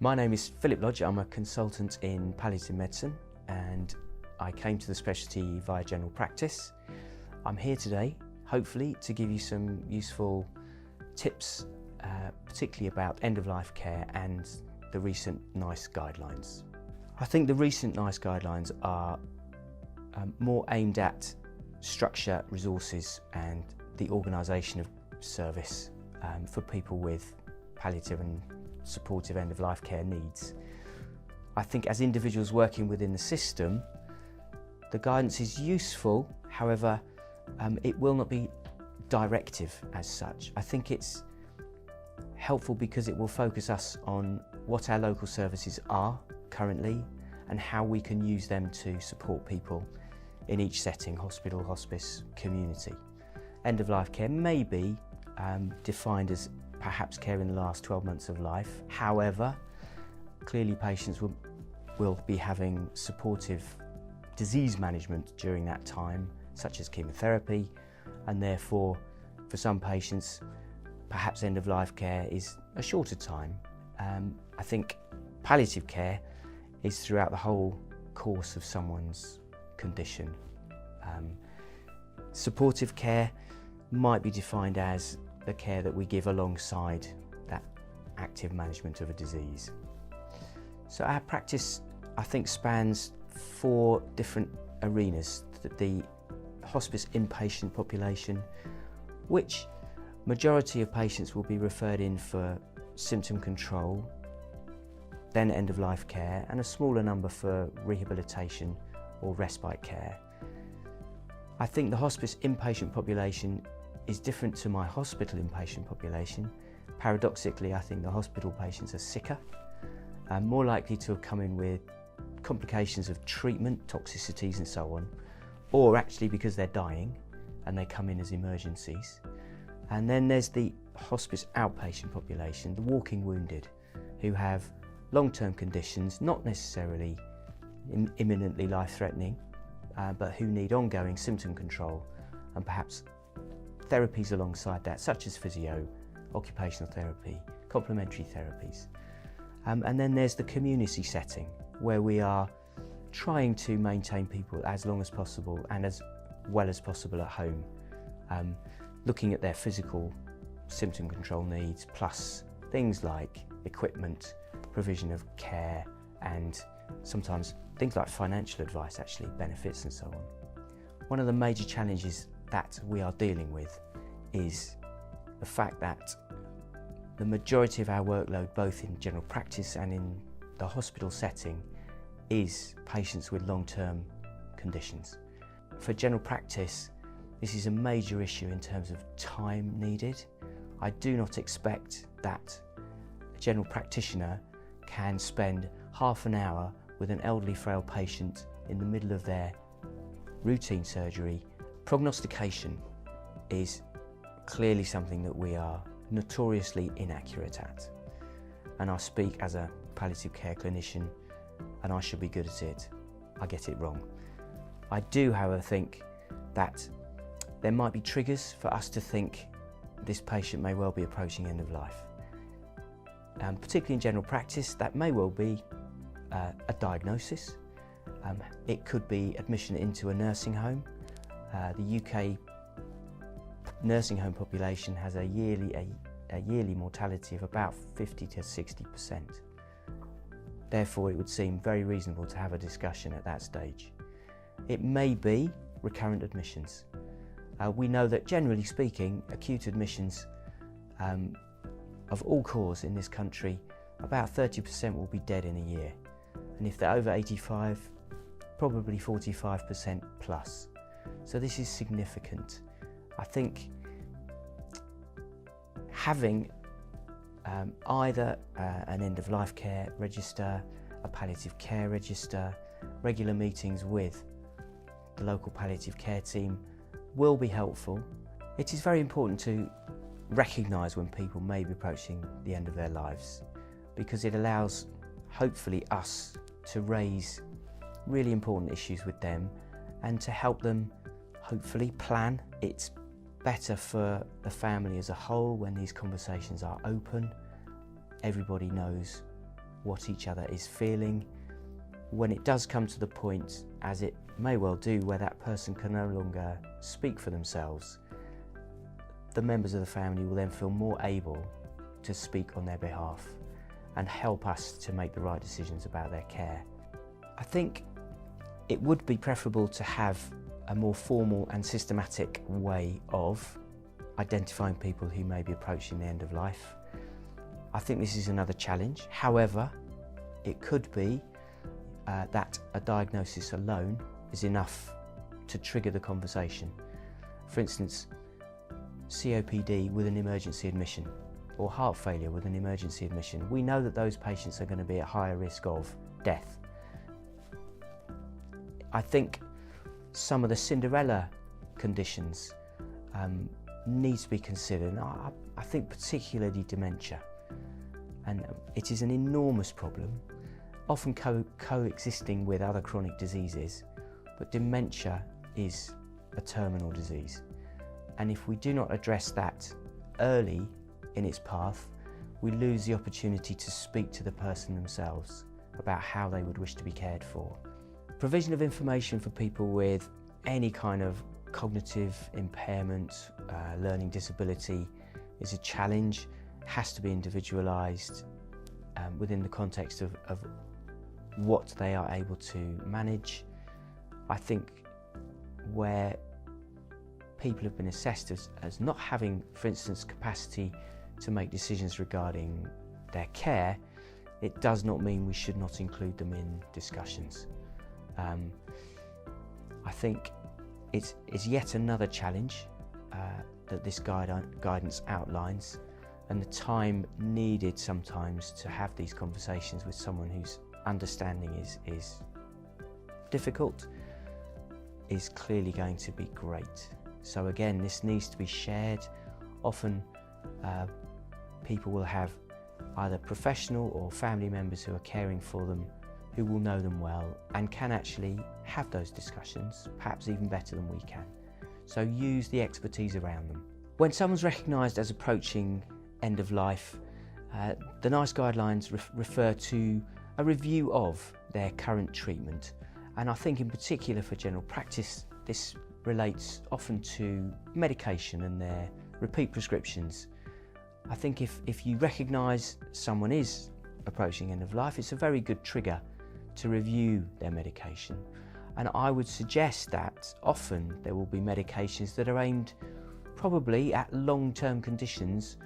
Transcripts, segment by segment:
My name is Phillip Lodge. I'm a consultant in palliative medicine and I came to the specialty via general practice. I'm here today, hopefully, to give you some useful tips, particularly about end-of-life care and the recent NICE guidelines. I think the recent NICE guidelines are more aimed at structure, resources and the organisation of service for people with palliative and supportive end-of-life care needs. I think as individuals working within the system, the guidance is useful, however, it will not be directive as such. I think it's helpful because it will focus us on what our local services are currently and how we can use them to support people in each setting, hospital, hospice, community. End-of-life care may be defined as perhaps care in the last 12 months of life. However, clearly patients will be having supportive disease management during that time, such as chemotherapy, and therefore for some patients perhaps end-of-life care is a shorter time. I think palliative care is throughout the whole course of someone's condition. Supportive care might be defined as the care that we give alongside that active management of a disease. So our practice, I think, spans 4 different arenas. The hospice inpatient population, which majority of patients will be referred in for symptom control, then end-of-life care, and a smaller number for rehabilitation or respite care. I think the hospice inpatient population is different to my hospital inpatient population. Paradoxically, I think the hospital patients are sicker and more likely to have come in with complications of treatment, toxicities and so on, or actually because they're dying and they come in as emergencies. And then there's the hospice outpatient population, the walking wounded, who have long-term conditions, not necessarily imminently life-threatening, but who need ongoing symptom control and perhaps therapies alongside that, such as physio, occupational therapy, complementary therapies. And then there's the community setting, where we are trying to maintain people as long as possible and as well as possible at home, looking at their physical symptom control needs, plus things like equipment, provision of care, and sometimes things like financial advice, actually, benefits and so on. One of the major challenges that we are dealing with is the fact that the majority of our workload, both in general practice and in the hospital setting, is patients with long-term conditions. For general practice, this is a major issue in terms of time needed. I do not expect that a general practitioner can spend half an hour with an elderly frail patient in the middle of their routine surgery. Prognostication is clearly something that we are notoriously inaccurate at. And I speak as a palliative care clinician and I should be good at it. I get it wrong. I do, however, think that there might be triggers for us to think this patient may well be approaching end of life. Particularly in general practice, that may well be a diagnosis. It could be admission into a nursing home. The UK nursing home population has a yearly mortality of about 50 to 60%. Therefore, it would seem very reasonable to have a discussion at that stage. It may be recurrent admissions. We know that, generally speaking, acute admissions of all cause in this country, about 30% will be dead in a year. And if they're over 85, probably 45% plus. So this is significant. I think having either an end-of-life care register, a palliative care register, regular meetings with the local palliative care team will be helpful. It is very important to recognise when people may be approaching the end of their lives, because it allows, hopefully, us to raise really important issues with them and to help them, hopefully, plan. It's better for the family as a whole when these conversations are open. Everybody knows what each other is feeling. When it does come to the point, as it may well do, where that person can no longer speak for themselves, the members of the family will then feel more able to speak on their behalf and help us to make the right decisions about their care. I think it would be preferable to have a more formal and systematic way of identifying people who may be approaching the end of life. I think this is another challenge. However, it could be that a diagnosis alone is enough to trigger the conversation. For instance, COPD with an emergency admission, or heart failure with an emergency admission. We know that those patients are going to be at higher risk of death. I think some of the Cinderella conditions needs to be considered. I think particularly dementia, and it is an enormous problem, often coexisting with other chronic diseases, but dementia is a terminal disease, and if we do not address that early in its path, we lose the opportunity to speak to the person themselves about how they would wish to be cared for. Provision of information for people with any kind of cognitive impairment, learning disability is a challenge, has to be individualised within the context of what they are able to manage. I think where people have been assessed as not having, for instance, capacity to make decisions regarding their care, it does not mean we should not include them in discussions. I think it's yet another challenge that this guidance outlines, and the time needed sometimes to have these conversations with someone whose understanding is difficult is clearly going to be great. So again, this needs to be shared. Often people will have either professional or family members who are caring for them, who will know them well and can actually have those discussions, perhaps even better than we can. So use the expertise around them. When someone's recognised as approaching end of life, the NICE guidelines refer to a review of their current treatment, and I think in particular for general practice this relates often to medication and their repeat prescriptions. I think if you recognise someone is approaching end of life, it's a very good trigger to review their medication, and I would suggest that often there will be medications that are aimed probably at long-term conditions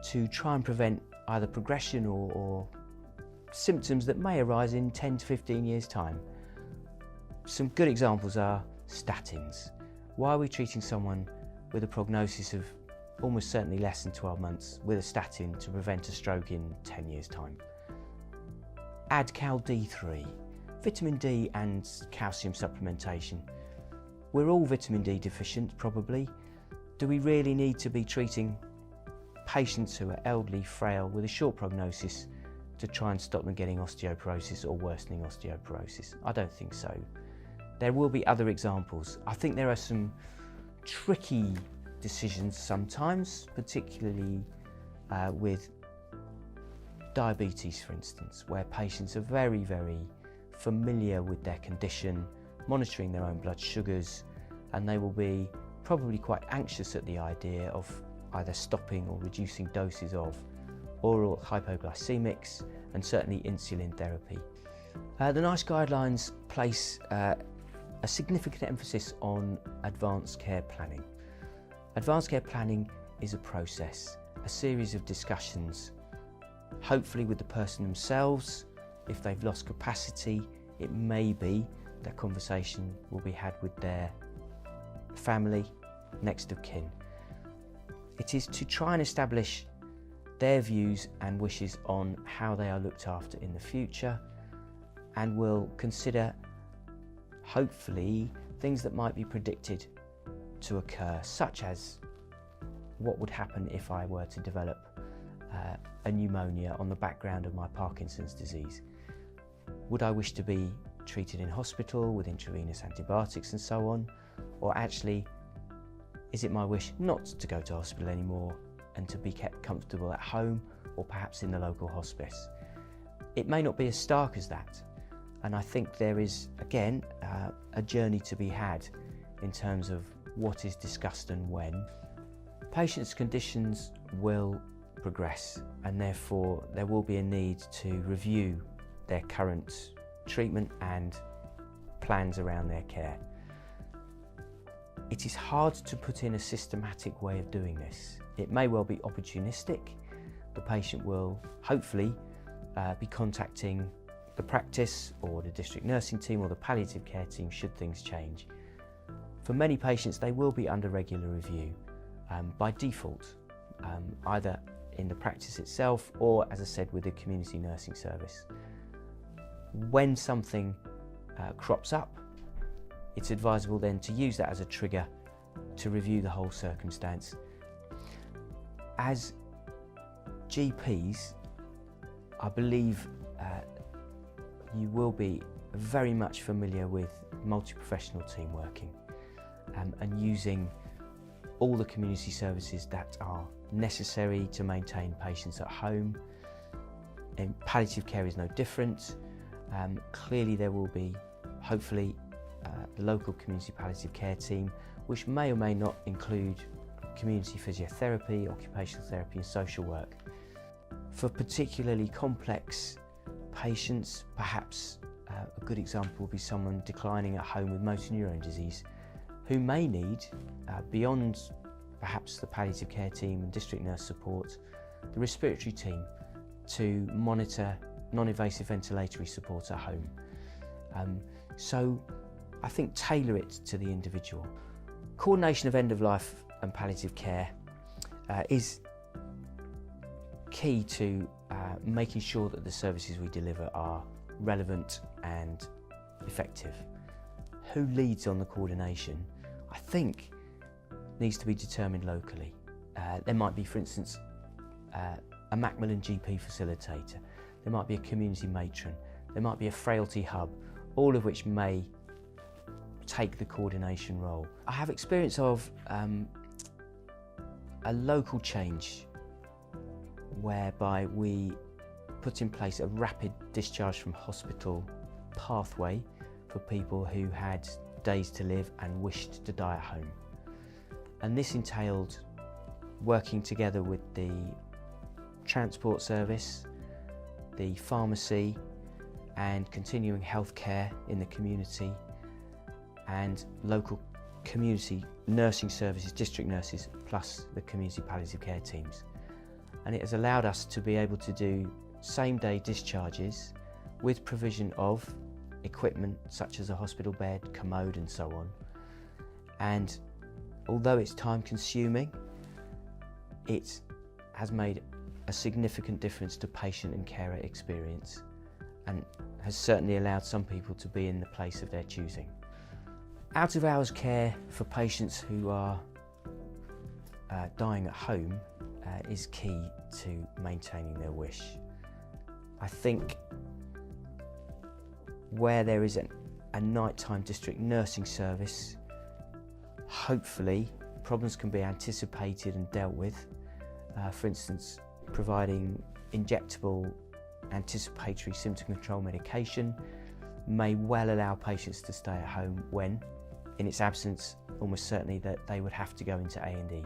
to try and prevent either progression or symptoms that may arise in 10 to 15 years' time. Some good examples are statins. Why are we treating someone with a prognosis of almost certainly less than 12 months with a statin to prevent a stroke in 10 years' time? Add Cal D3, vitamin D and calcium supplementation. We're all vitamin D deficient probably. Do we really need to be treating patients who are elderly, frail, with a short prognosis to try and stop them getting osteoporosis or worsening osteoporosis? I don't think so. There will be other examples. I think there are some tricky decisions sometimes, particularly with diabetes, for instance, where patients are very, very familiar with their condition, monitoring their own blood sugars, and they will be probably quite anxious at the idea of either stopping or reducing doses of oral hypoglycemics and certainly insulin therapy. The NICE guidelines place a significant emphasis on advanced care planning. Advanced care planning is a process, a series of discussions, hopefully with the person themselves. If they've lost capacity, it may be that conversation will be had with their family, next of kin. It is to try and establish their views and wishes on how they are looked after in the future, and will consider, hopefully, things that might be predicted to occur, such as what would happen if I were to develop a pneumonia on the background of my Parkinson's disease. Would I wish to be treated in hospital with intravenous antibiotics and so on? Or actually, is it my wish not to go to hospital anymore and to be kept comfortable at home or perhaps in the local hospice? it may not be as stark as that. And I think there is, again, a journey to be had in terms of what is discussed and when. Patients' conditions will progress, and therefore there will be a need to review their current treatment and plans around their care. It is hard to put in a systematic way of doing this. It may well be opportunistic. The patient will hopefully be contacting the practice or the district nursing team or the palliative care team should things change. For many patients, they will be under regular review by default, either in the practice itself or, as I said, with the community nursing service. When something crops up, it's advisable then to use that as a trigger to review the whole circumstance. As GPs, I believe you will be very much familiar with multi-professional team working and using all the community services that are necessary to maintain patients at home. And palliative care is no different. Clearly there will be, hopefully, the local community palliative care team, which may or may not include community physiotherapy, occupational therapy and social work. For particularly complex patients, perhaps a good example would be someone declining at home with motor neurone disease, who may need, beyond perhaps the palliative care team and district nurse support, the respiratory team to monitor non-invasive ventilatory support at home. So I think tailor it to the individual. Coordination of end-of-life and palliative care is key to making sure that the services we deliver are relevant and effective. Who leads on the coordination, I think, needs to be determined locally. There might be, for instance, a Macmillan GP facilitator, there might be a community matron, there might be a frailty hub, all of which may take the coordination role. I have experience of a local change whereby we put in place a rapid discharge from hospital pathway for people who had days to live and wished to die at home. And this entailed working together with the transport service, the pharmacy and continuing healthcare in the community, and local community nursing services, district nurses, plus the community palliative care teams. And it has allowed us to be able to do same-day discharges with provision of equipment such as a hospital bed, commode and so on. And although it's time-consuming, it has made a significant difference to patient and carer experience and has certainly allowed some people to be in the place of their choosing. Out-of-hours care for patients who are dying at home is key to maintaining their wish. I think where there is a nighttime district nursing service, hopefully problems can be anticipated and dealt with. For instance, providing injectable anticipatory symptom control medication may well allow patients to stay at home when, in its absence, almost certainly that they would have to go into A&E.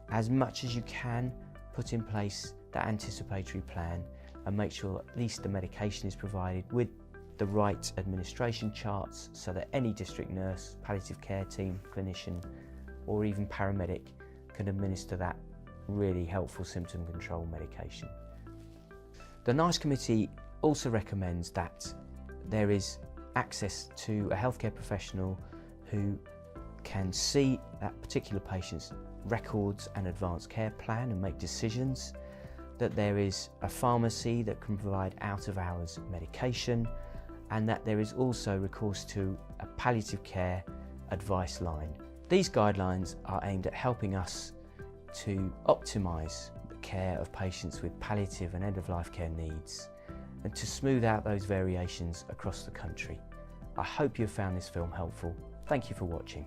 As much as you can, put in place that anticipatory plan and make sure at least the medication is provided with the right administration charts so that any district nurse, palliative care team, clinician or even paramedic can administer that really helpful symptom control medication. The NICE committee also recommends that there is access to a healthcare professional who can see that particular patient's records and advanced care plan and make decisions, that there is a pharmacy that can provide out-of-hours medication, and that there is also recourse to a palliative care advice line. These guidelines are aimed at helping us to optimise the care of patients with palliative and end-of-life care needs and to smooth out those variations across the country. I hope you have found this film helpful. Thank you for watching.